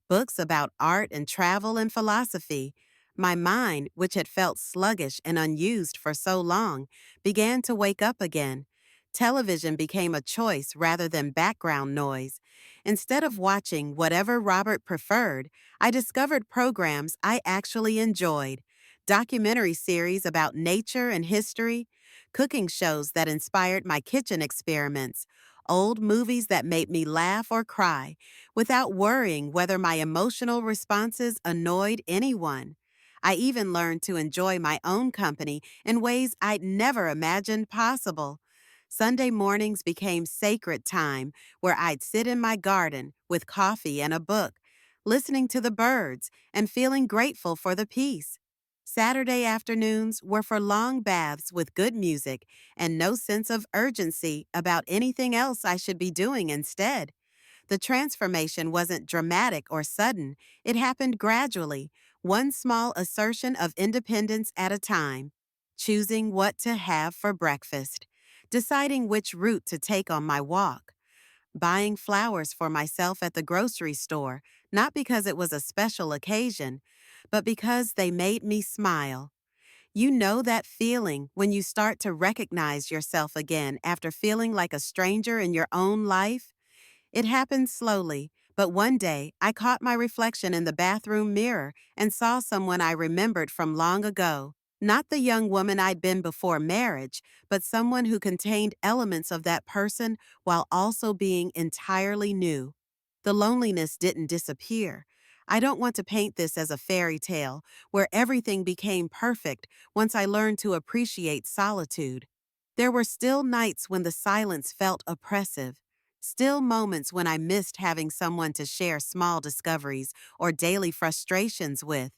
books about art and travel and philosophy. My mind, which had felt sluggish and unused for so long, began to wake up again. Television became a choice rather than background noise. Instead of watching whatever Robert preferred, I discovered programs I actually enjoyed. Documentary series about nature and history, cooking shows that inspired my kitchen experiments, old movies that made me laugh or cry, without worrying whether my emotional responses annoyed anyone. I even learned to enjoy my own company in ways I'd never imagined possible. Sunday mornings became sacred time where I'd sit in my garden with coffee and a book, listening to the birds and feeling grateful for the peace. Saturday afternoons were for long baths with good music and no sense of urgency about anything else I should be doing instead. The transformation wasn't dramatic or sudden, it happened gradually, one small assertion of independence at a time. Choosing what to have for breakfast, deciding which route to take on my walk, buying flowers for myself at the grocery store, not because it was a special occasion, but because they made me smile. You know that feeling when you start to recognize yourself again after feeling like a stranger in your own life? It happened slowly, but one day I caught my reflection in the bathroom mirror and saw someone I remembered from long ago. Not the young woman I'd been before marriage, but someone who contained elements of that person while also being entirely new. The loneliness didn't disappear. I don't want to paint this as a fairy tale where everything became perfect once I learned to appreciate solitude. There were still nights when the silence felt oppressive. Still moments when I missed having someone to share small discoveries or daily frustrations with.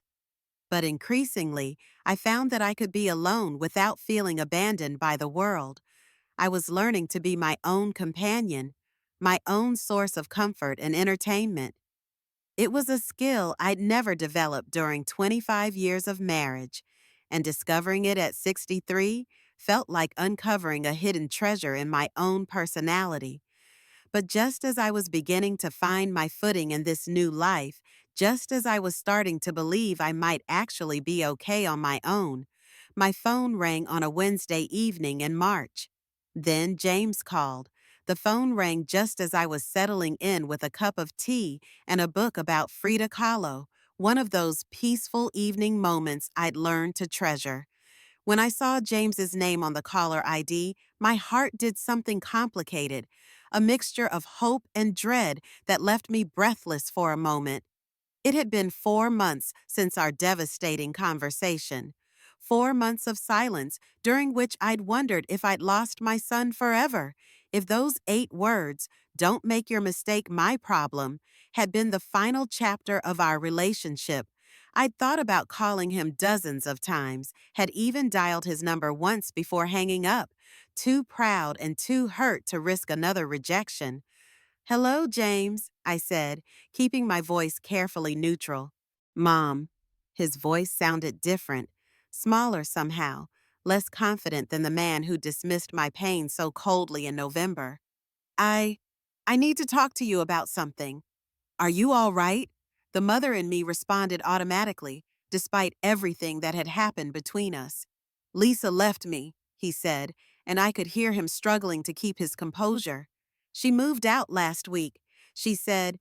But increasingly, I found that I could be alone without feeling abandoned by the world. I was learning to be my own companion, my own source of comfort and entertainment. It was a skill I'd never developed during 25 years of marriage, and discovering it at 63 felt like uncovering a hidden treasure in my own personality. But just as I was beginning to find my footing in this new life, just as I was starting to believe I might actually be okay on my own, my phone rang on a Wednesday evening in March. Then James called. The phone rang just as I was settling in with a cup of tea and a book about Frida Kahlo, one of those peaceful evening moments I'd learned to treasure. When I saw James's name on the caller ID, my heart did something complicated, a mixture of hope and dread that left me breathless for a moment. It had been 4 months since our devastating conversation. 4 months of silence during which I'd wondered if I'd lost my son forever, if those 8 words, "Don't make your mistake my problem," had been the final chapter of our relationship. I'd thought about calling him dozens of times, had even dialed his number once before hanging up, too proud and too hurt to risk another rejection. "Hello, James," I said, keeping my voice carefully neutral. "Mom." His voice sounded different, smaller somehow, less confident than the man who dismissed my pain so coldly in November. I... I need to talk to you about something. Are you all right?" The mother in me responded automatically, despite everything that had happened between us. "Lisa left me," he said, and I could hear him struggling to keep his composure. "She moved out last week. She said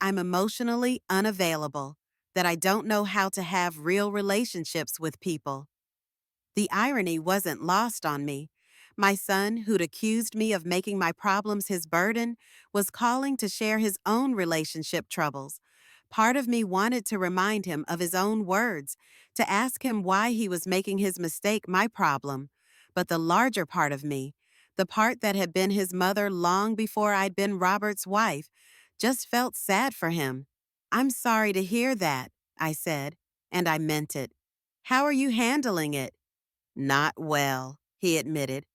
I'm emotionally unavailable, that I don't know how to have real relationships with people." The irony wasn't lost on me. My son, who'd accused me of making my problems his burden, was calling to share his own relationship troubles. Part of me wanted to remind him of his own words, to ask him why he was making his mistake my problem. But the larger part of me, the part that had been his mother long before I'd been Robert's wife, just felt sad for him. "I'm sorry to hear that," I said, and I meant it. "How are you handling it?" "Not well," he admitted.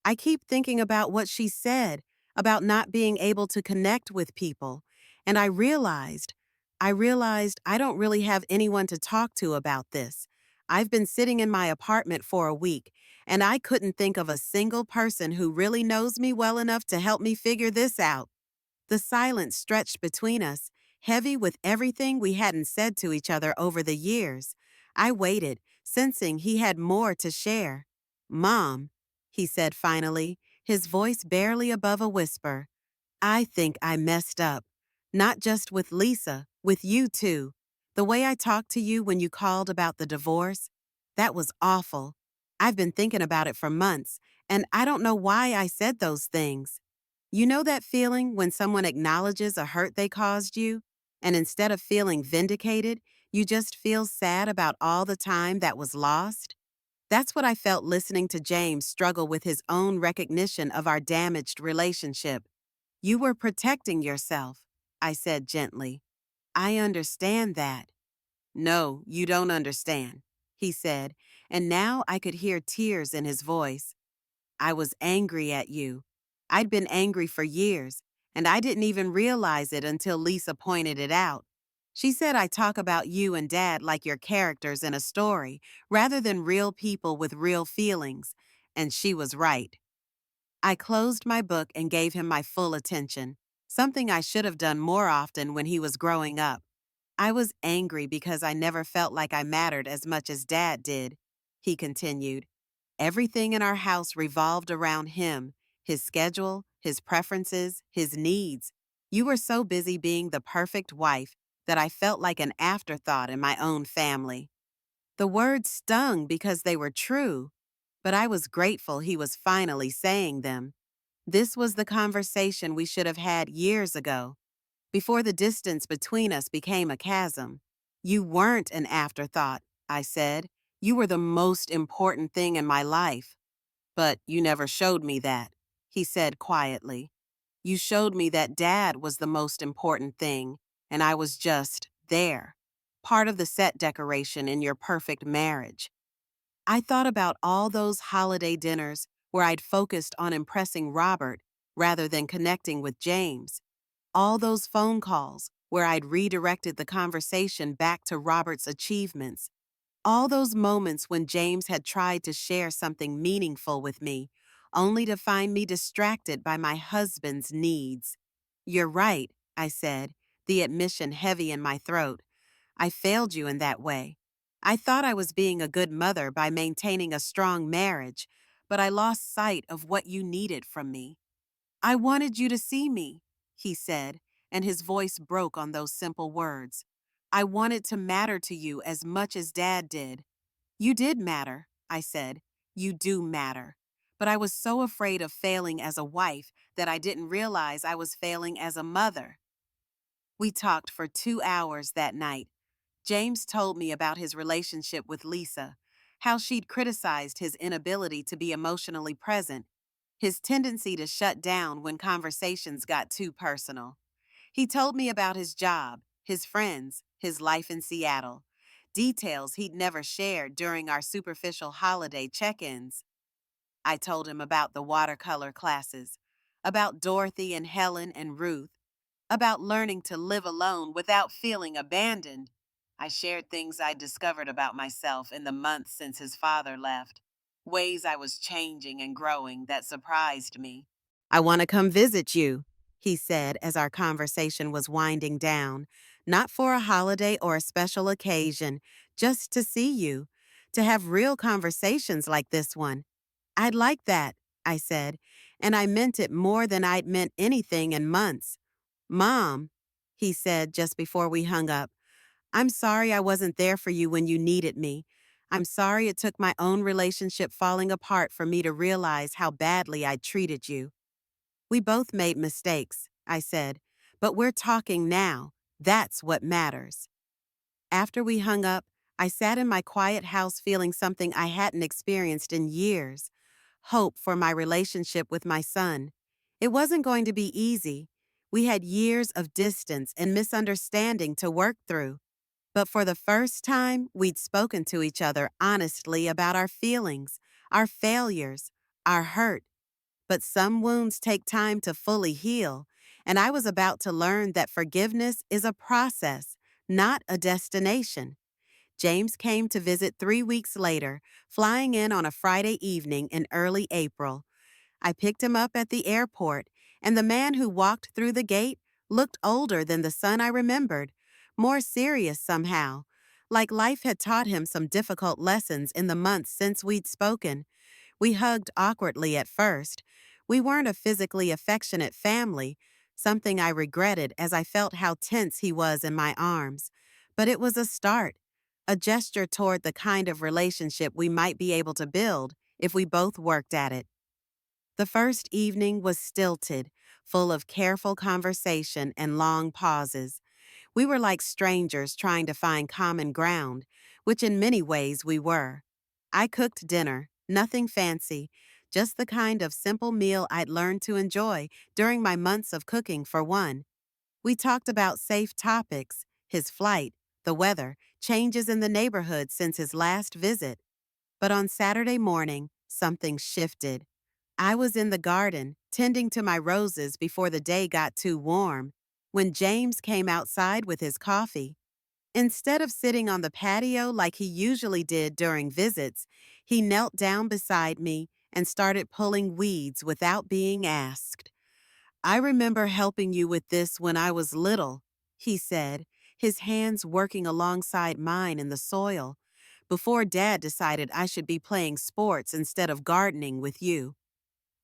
"I keep thinking about what she said, about not being able to connect with people, and I realized I realized I don't really have anyone to talk to about this. I've been sitting in my apartment for a week, and I couldn't think of a single person who really knows me well enough to help me figure this out. The silence stretched between us, heavy with everything we hadn't said to each other over the years. I waited, sensing he had more to share. Mom, he said finally, his voice barely above a whisper. I think I messed up. Not just with Lisa, with you too. The way I talked to you when you called about the divorce, that was awful. I've been thinking about it for months, and I don't know why I said those things. You know that feeling when someone acknowledges a hurt they caused you, and instead of feeling vindicated, you just feel sad about all the time that was lost? That's what I felt listening to James struggle with his own recognition of our damaged relationship. You were protecting yourself, I said gently. I understand that. No, you don't understand, he said, and now I could hear tears in his voice. I was angry at you. I'd been angry for years, and I didn't even realize it until Lisa pointed it out. She said I talk about you and Dad like your characters in a story, rather than real people with real feelings, and she was right. I closed my book and gave him my full attention, something I should have done more often when he was growing up. I was angry because I never felt like I mattered as much as Dad did, he continued. Everything in our house revolved around him, his schedule, his preferences, his needs. You were so busy being the perfect wife that I felt like an afterthought in my own family. The words stung because they were true, but I was grateful he was finally saying them. This was the conversation we should have had years ago, before the distance between us became a chasm. You weren't an afterthought, I said. You were the most important thing in my life. But you never showed me that, he said quietly. You showed me that Dad was the most important thing, and I was just there, part of the set decoration in your perfect marriage. I thought about all those holiday dinners where I'd focused on impressing Robert rather than connecting with James. All those phone calls where I'd redirected the conversation back to Robert's achievements. All those moments when James had tried to share something meaningful with me, only to find me distracted by my husband's needs. You're right, I said, the admission heavy in my throat. I failed you in that way. I thought I was being a good mother by maintaining a strong marriage, but I lost sight of what you needed from me. I wanted you to see me, he said, and his voice broke on those simple words. I wanted to matter to you as much as Dad did. You did matter, I said. You do matter. But I was so afraid of failing as a wife that I didn't realize I was failing as a mother. We talked for 2 hours that night. James told me about his relationship with Lisa, how she'd criticized his inability to be emotionally present, his tendency to shut down when conversations got too personal. He told me about his job, his friends, his life in Seattle, details he'd never shared during our superficial holiday check-ins. I told him about the watercolor classes, about Dorothy and Helen and Ruth, about learning to live alone without feeling abandoned. I shared things I discovered about myself in the months since his father left, ways I was changing and growing that surprised me. I want to come visit you, he said as our conversation was winding down, not for a holiday or a special occasion, just to see you, to have real conversations like this one. I'd like that, I said, and I meant it more than I'd meant anything in months. Mom, he said just before we hung up, I'm sorry I wasn't there for you when you needed me. I'm sorry it took my own relationship falling apart for me to realize how badly I treated you. We both made mistakes, I said, but we're talking now. That's what matters. After we hung up, I sat in my quiet house feeling something I hadn't experienced in years: hope for my relationship with my son. It wasn't going to be easy. We had years of distance and misunderstanding to work through. But for the first time, we'd spoken to each other honestly about our feelings, our failures, our hurt. But some wounds take time to fully heal, and I was about to learn that forgiveness is a process, not a destination. James came to visit 3 weeks later, flying in on a Friday evening in early April. I picked him up at the airport, and the man who walked through the gate looked older than the son I remembered, more serious somehow, like life had taught him some difficult lessons in the months since we'd spoken. We hugged awkwardly at first. We weren't a physically affectionate family, something I regretted as I felt how tense he was in my arms. But it was a start, a gesture toward the kind of relationship we might be able to build if we both worked at it. The first evening was stilted, full of careful conversation and long pauses. We were like strangers trying to find common ground, which in many ways we were. I cooked dinner, nothing fancy, just the kind of simple meal I'd learned to enjoy during my months of cooking for one. We talked about safe topics, his flight, the weather, changes in the neighborhood since his last visit. But on Saturday morning, something shifted. I was in the garden, tending to my roses before the day got too warm, when James came outside with his coffee. Instead of sitting on the patio like he usually did during visits, he knelt down beside me and started pulling weeds without being asked. "I remember helping you with this when I was little," he said, his hands working alongside mine in the soil, "before Dad decided I should be playing sports instead of gardening with you."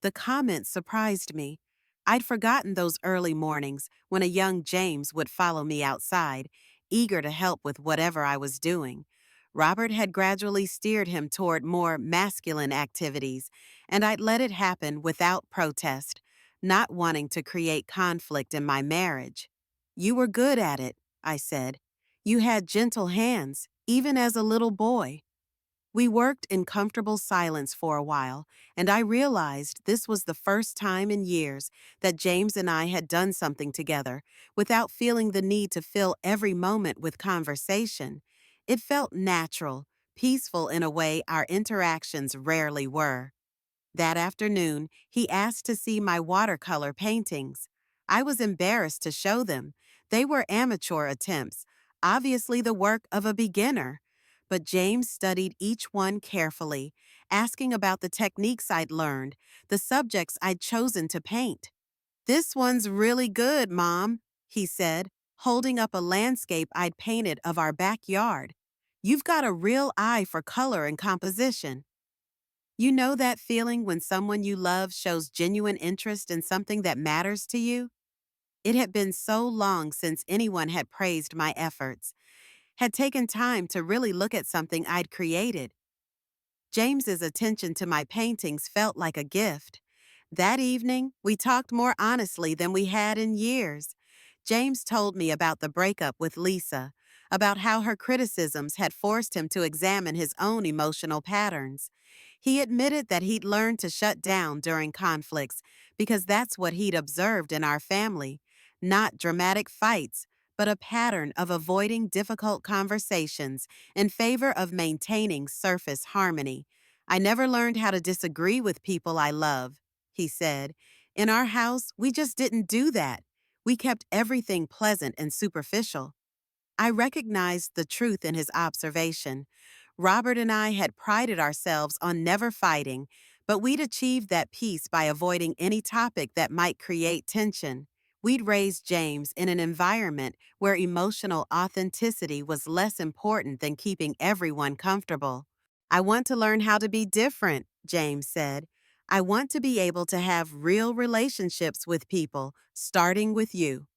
The comment surprised me. I'd forgotten those early mornings when a young James would follow me outside, eager to help with whatever I was doing. Robert had gradually steered him toward more masculine activities, and I'd let it happen without protest, not wanting to create conflict in my marriage. "You were good at it," I said. "You had gentle hands, even as a little boy." We worked in comfortable silence for a while, and I realized this was the first time in years that James and I had done something together without feeling the need to fill every moment with conversation. It felt natural, peaceful in a way our interactions rarely were. That afternoon, he asked to see my watercolor paintings. I was embarrassed to show them. They were amateur attempts, obviously the work of a beginner. But James studied each one carefully, asking about the techniques I'd learned, the subjects I'd chosen to paint. "This one's really good, Mom," he said, holding up a landscape I'd painted of our backyard. "You've got a real eye for color and composition." You know that feeling when someone you love shows genuine interest in something that matters to you? It had been so long since anyone had praised my efforts, had taken time to really look at something I'd created. James's attention to my paintings felt like a gift. That evening, we talked more honestly than we had in years. James told me about the breakup with Lisa, about how her criticisms had forced him to examine his own emotional patterns. He admitted that he'd learned to shut down during conflicts because that's what he'd observed in our family. Not dramatic fights, but a pattern of avoiding difficult conversations in favor of maintaining surface harmony. "I never learned how to disagree with people I love," he said. "In our house, we just didn't do that. We kept everything pleasant and superficial." I recognized the truth in his observation. Robert and I had prided ourselves on never fighting, but we'd achieved that peace by avoiding any topic that might create tension. We'd raised James in an environment where emotional authenticity was less important than keeping everyone comfortable. "I want to learn how to be different," James said. "I want to be able to have real relationships with people, starting with you."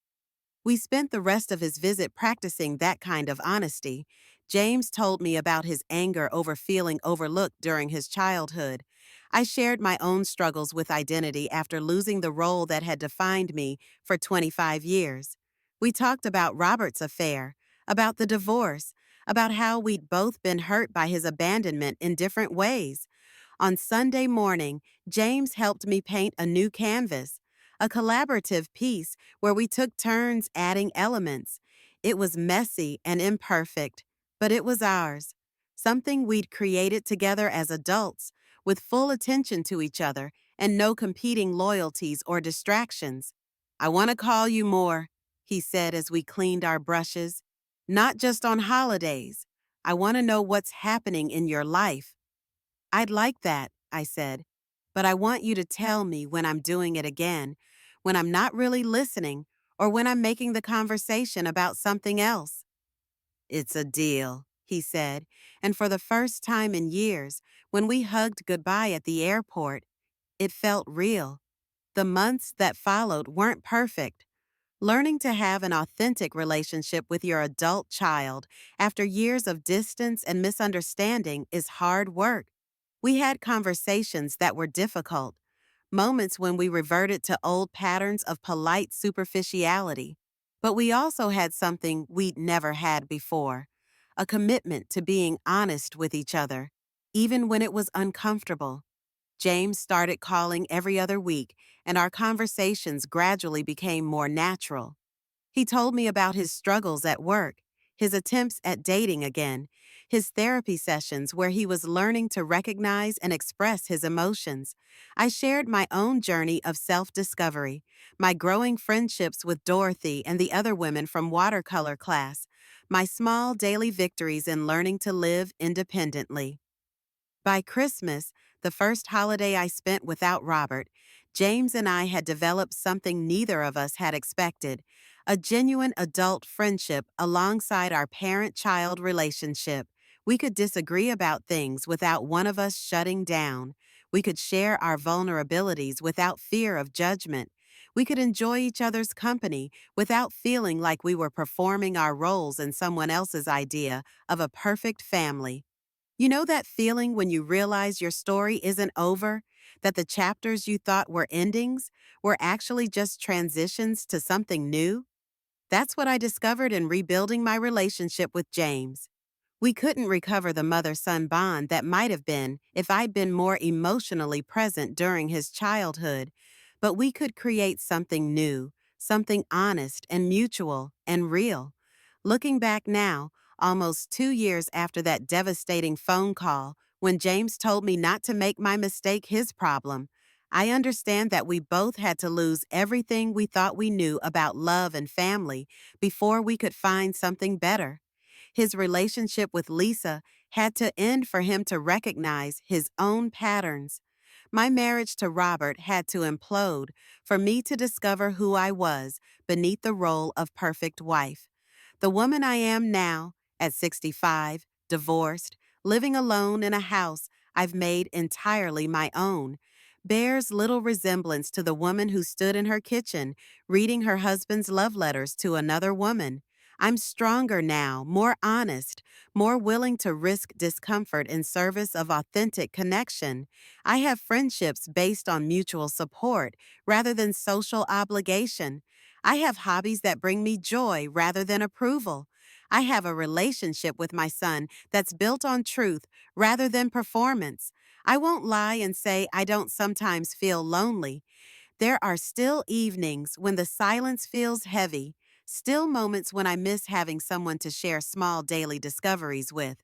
We spent the rest of his visit practicing that kind of honesty. James told me about his anger over feeling overlooked during his childhood. I shared my own struggles with identity after losing the role that had defined me for 25 years. We talked about Robert's affair, about the divorce, about how we'd both been hurt by his abandonment in different ways. On Sunday morning, James helped me paint a new canvas, a collaborative piece where we took turns adding elements. It was messy and imperfect, but it was ours, something we'd created together as adults, with full attention to each other and no competing loyalties or distractions. "I want to call you more," he said as we cleaned our brushes. Not just on holidays. I want to know what's happening in your life. I'd like that, I said, but I want you to tell me when I'm doing it again, when I'm not really listening, or when I'm making the conversation about something else. It's a deal, he said, and for the first time in years, when we hugged goodbye at the airport, it felt real. The months that followed weren't perfect. Learning to have an authentic relationship with your adult child after years of distance and misunderstanding is hard work. We had conversations that were difficult, moments when we reverted to old patterns of polite superficiality. But we also had something we'd never had before, a commitment to being honest with each other, even when it was uncomfortable. James started calling every other week, and our conversations gradually became more natural. He told me about his struggles at work, his attempts at dating again, his therapy sessions where he was learning to recognize and express his emotions. I shared my own journey of self-discovery, my growing friendships with Dorothy and the other women from watercolor class, my small daily victories in learning to live independently. By Christmas, the first holiday I spent without Robert, James and I had developed something neither of us had expected, a genuine adult friendship alongside our parent-child relationship. We could disagree about things without one of us shutting down. We could share our vulnerabilities without fear of judgment. We could enjoy each other's company without feeling like we were performing our roles in someone else's idea of a perfect family. You know that feeling when you realize your story isn't over, that the chapters you thought were endings were actually just transitions to something new? That's what I discovered in rebuilding my relationship with James. We couldn't recover the mother-son bond that might have been if I'd been more emotionally present during his childhood, but we could create something new, something honest and mutual and real. Looking back now, almost 2 years after that devastating phone call, when James told me not to make my mistake his problem, I understand that we both had to lose everything we thought we knew about love and family before we could find something better. His relationship with Lisa had to end for him to recognize his own patterns. My marriage to Robert had to implode for me to discover who I was beneath the role of perfect wife. The woman I am now, at 65, divorced, living alone in a house I've made entirely my own, bears little resemblance to the woman who stood in her kitchen reading her husband's love letters to another woman. I'm stronger now, more honest, more willing to risk discomfort in service of authentic connection. I have friendships based on mutual support rather than social obligation. I have hobbies that bring me joy rather than approval. I have a relationship with my son that's built on truth rather than performance. I won't lie and say I don't sometimes feel lonely. There are still evenings when the silence feels heavy, still moments when I miss having someone to share small daily discoveries with.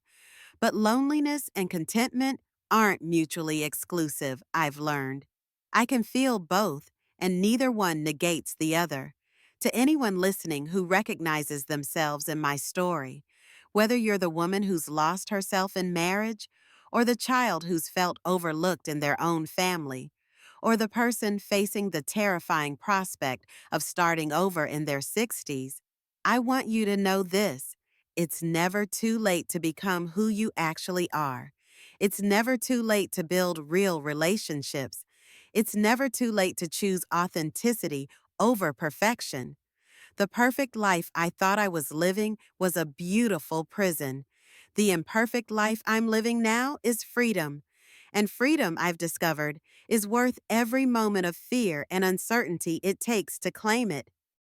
But loneliness and contentment aren't mutually exclusive, I've learned. I can feel both, and neither one negates the other. To anyone listening who recognizes themselves in my story, whether you're the woman who's lost herself in marriage, or the child who's felt overlooked in their own family, or the person facing the terrifying prospect of starting over in their 60s, I want you to know this. It's never too late to become who you actually are. It's never too late to build real relationships. It's never too late to choose authenticity over perfection. The perfect life I thought I was living was a beautiful prison. The imperfect life I'm living now is freedom. And freedom, I've discovered, is worth every moment of fear and uncertainty it takes to claim it.